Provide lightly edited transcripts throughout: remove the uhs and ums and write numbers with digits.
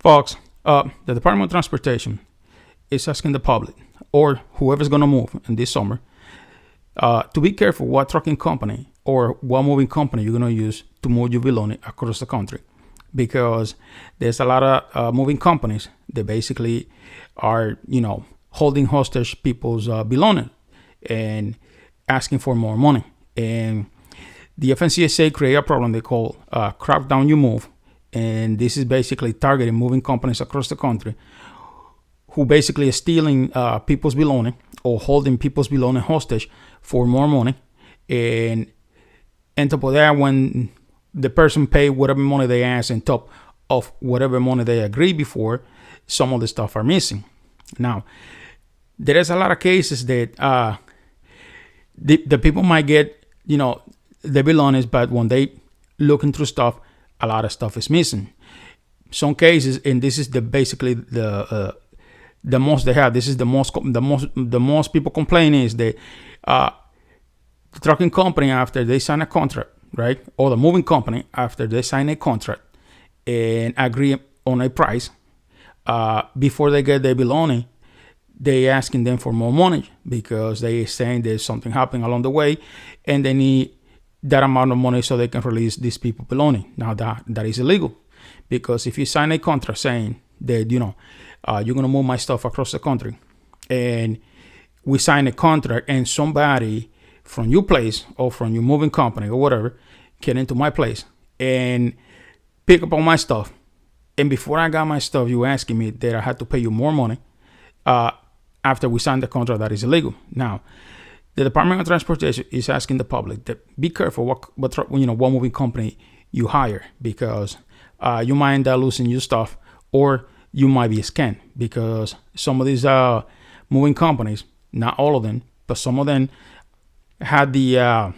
Folks, the Department of Transportation is asking the public or whoever's going to move in this summer to be careful what trucking company or what moving company you're going to use to move your belongings across the country, because there's a lot of moving companies that basically are, holding hostage people's belongings and asking for more money. And the FMCSA created a problem they call Crack Down You Move. And this is basically targeting moving companies across the country who basically are stealing people's belongings or holding people's belongings hostage for more money. And on top of that, when the person pay whatever money they ask on top of whatever money they agreed before, some of the stuff are missing. Now, there is a lot of cases that the people might get, their belongings, but when they look into stuff, a lot of stuff is missing. Some cases, and this is basically the most they have. This is the most people complain is that the trucking company, after they sign a contract, right, or the moving company after they sign a contract and agree on a price, before they get their belonging, they asking them for more money because they saying there's something happening along the way, and they need that amount of money so they can release these people belonging. Now that is illegal, because if you sign a contract saying that you're gonna move my stuff across the country, and we sign a contract and somebody from your place or from your moving company or whatever get into my place and pick up all my stuff, and before I got my stuff, you asking me that I had to pay you more money after we signed the contract, that is illegal. Now, the Department of Transportation is asking the public to be careful what moving company you hire, because you might end up losing your stuff, or you might be scammed, because some of these moving companies, not all of them, but some of them had the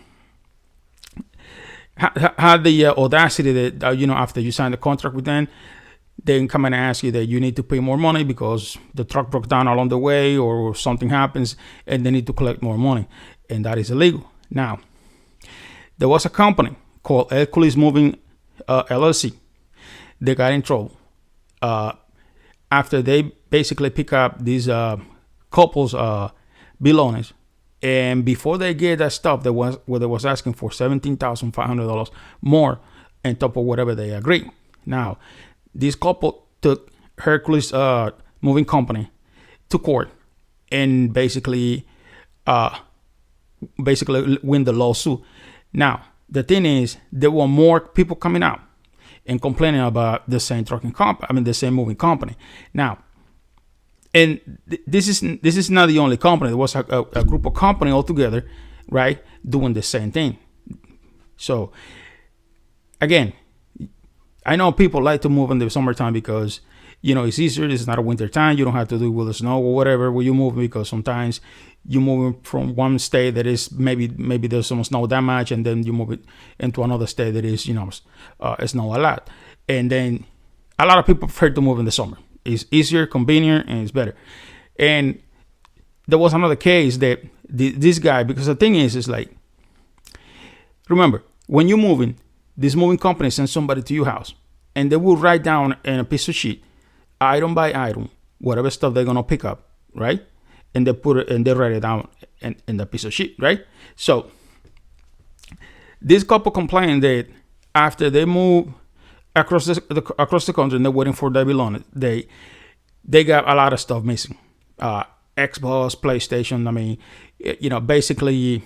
audacity that after you sign the contract with them, they can come and ask you that you need to pay more money because the truck broke down along the way or something happens, and they need to collect more money, and that is illegal. Now, there was a company called Hercules Moving LLC. They got in trouble after they basically pick up these couples' belongings, and before they get that stuff, they was asking for $17,500 more on top of whatever they agreed. Now, this couple took Hercules Moving Company to court and basically win the lawsuit. Now, the thing is, there were more people coming out and complaining about the same the same moving company. Now, and this is not the only company. There was a group of company altogether, right, doing the same thing. So, again, I know people like to move in the summertime because, it's easier. It's not a winter time. You don't have to do with the snow or whatever where you move, because sometimes you move from one state that is maybe there's some snow that much, and then you move it into another state that is, snow a lot. And then a lot of people prefer to move in the summer. It's easier, convenient, and it's better. And there was another case that this guy, because the thing is like, remember, when you're moving, this moving company sends somebody to your house, and they will write down in a piece of sheet, item by item, whatever stuff they're gonna pick up, right? And they put it and they write it down in the piece of sheet, right? So this couple complained that after they move across the country and they're waiting for their belongings, they got a lot of stuff missing. Xbox, PlayStation. Basically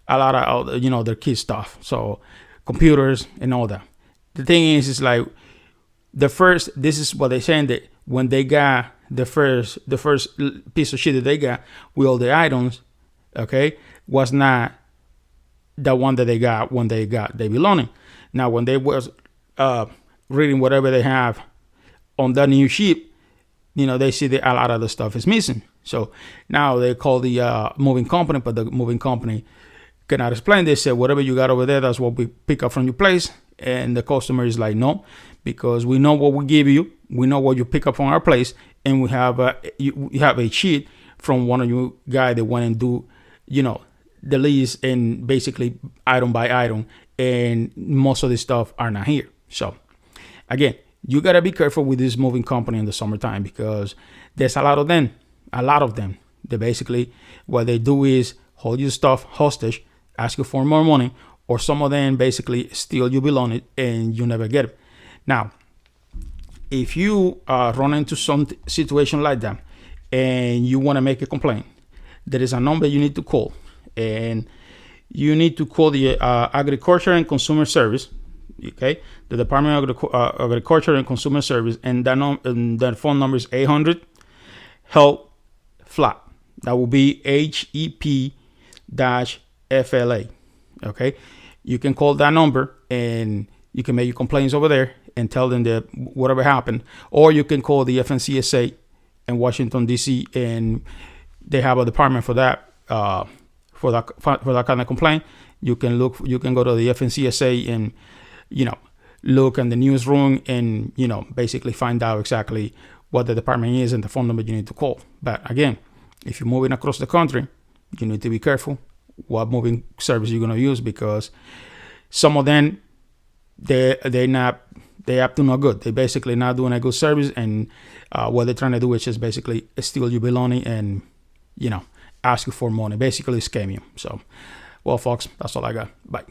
a lot of their kids' stuff. So computers and all that. The thing is like this is what they're saying, that when they got the first piece of shit that they got with all the items, okay, was not the one that they got when they got their belonging. Now, when they was reading whatever they have on that new sheet, they see that a lot of the stuff is missing. So now they call the moving company, but the moving company cannot explain. They said, whatever you got over there, that's what we pick up from your place. And the customer is like, no, because we know what we give you. We know what you pick up from our place. And we have you have a sheet from one of you guys that went and do, the lease and basically item by item. And most of this stuff are not here. So again, you gotta be careful with this moving company in the summertime because there's a lot of them. A lot of them. They basically what they do is hold your stuff hostage, ask you for more money, or some of them basically steal your belongings and you never get it. Now, if you run into some situation like that and you want to make a complaint, there is a number you need to call, and you need to call the Agriculture and Consumer Service, okay, the Department of Agriculture and Consumer Service, and that phone number is 800 HELP FLAP. That will be HEP-FLA. Okay, you can call that number and you can make your complaints over there and tell them that whatever happened, or you can call the FNCSA in Washington D.C. and they have a department for that. For that kind of complaint, you can go to the FNCSA and look in the newsroom and basically find out exactly what the department is and the phone number you need to call. But again, if you're moving across the country, you need to be careful what moving service you're going to use, because some of them they up to no good. They basically not doing a good service, and what they're trying to do is just basically steal your belongings and ask you for money, basically scam you. So, well, folks, that's all I got. Bye.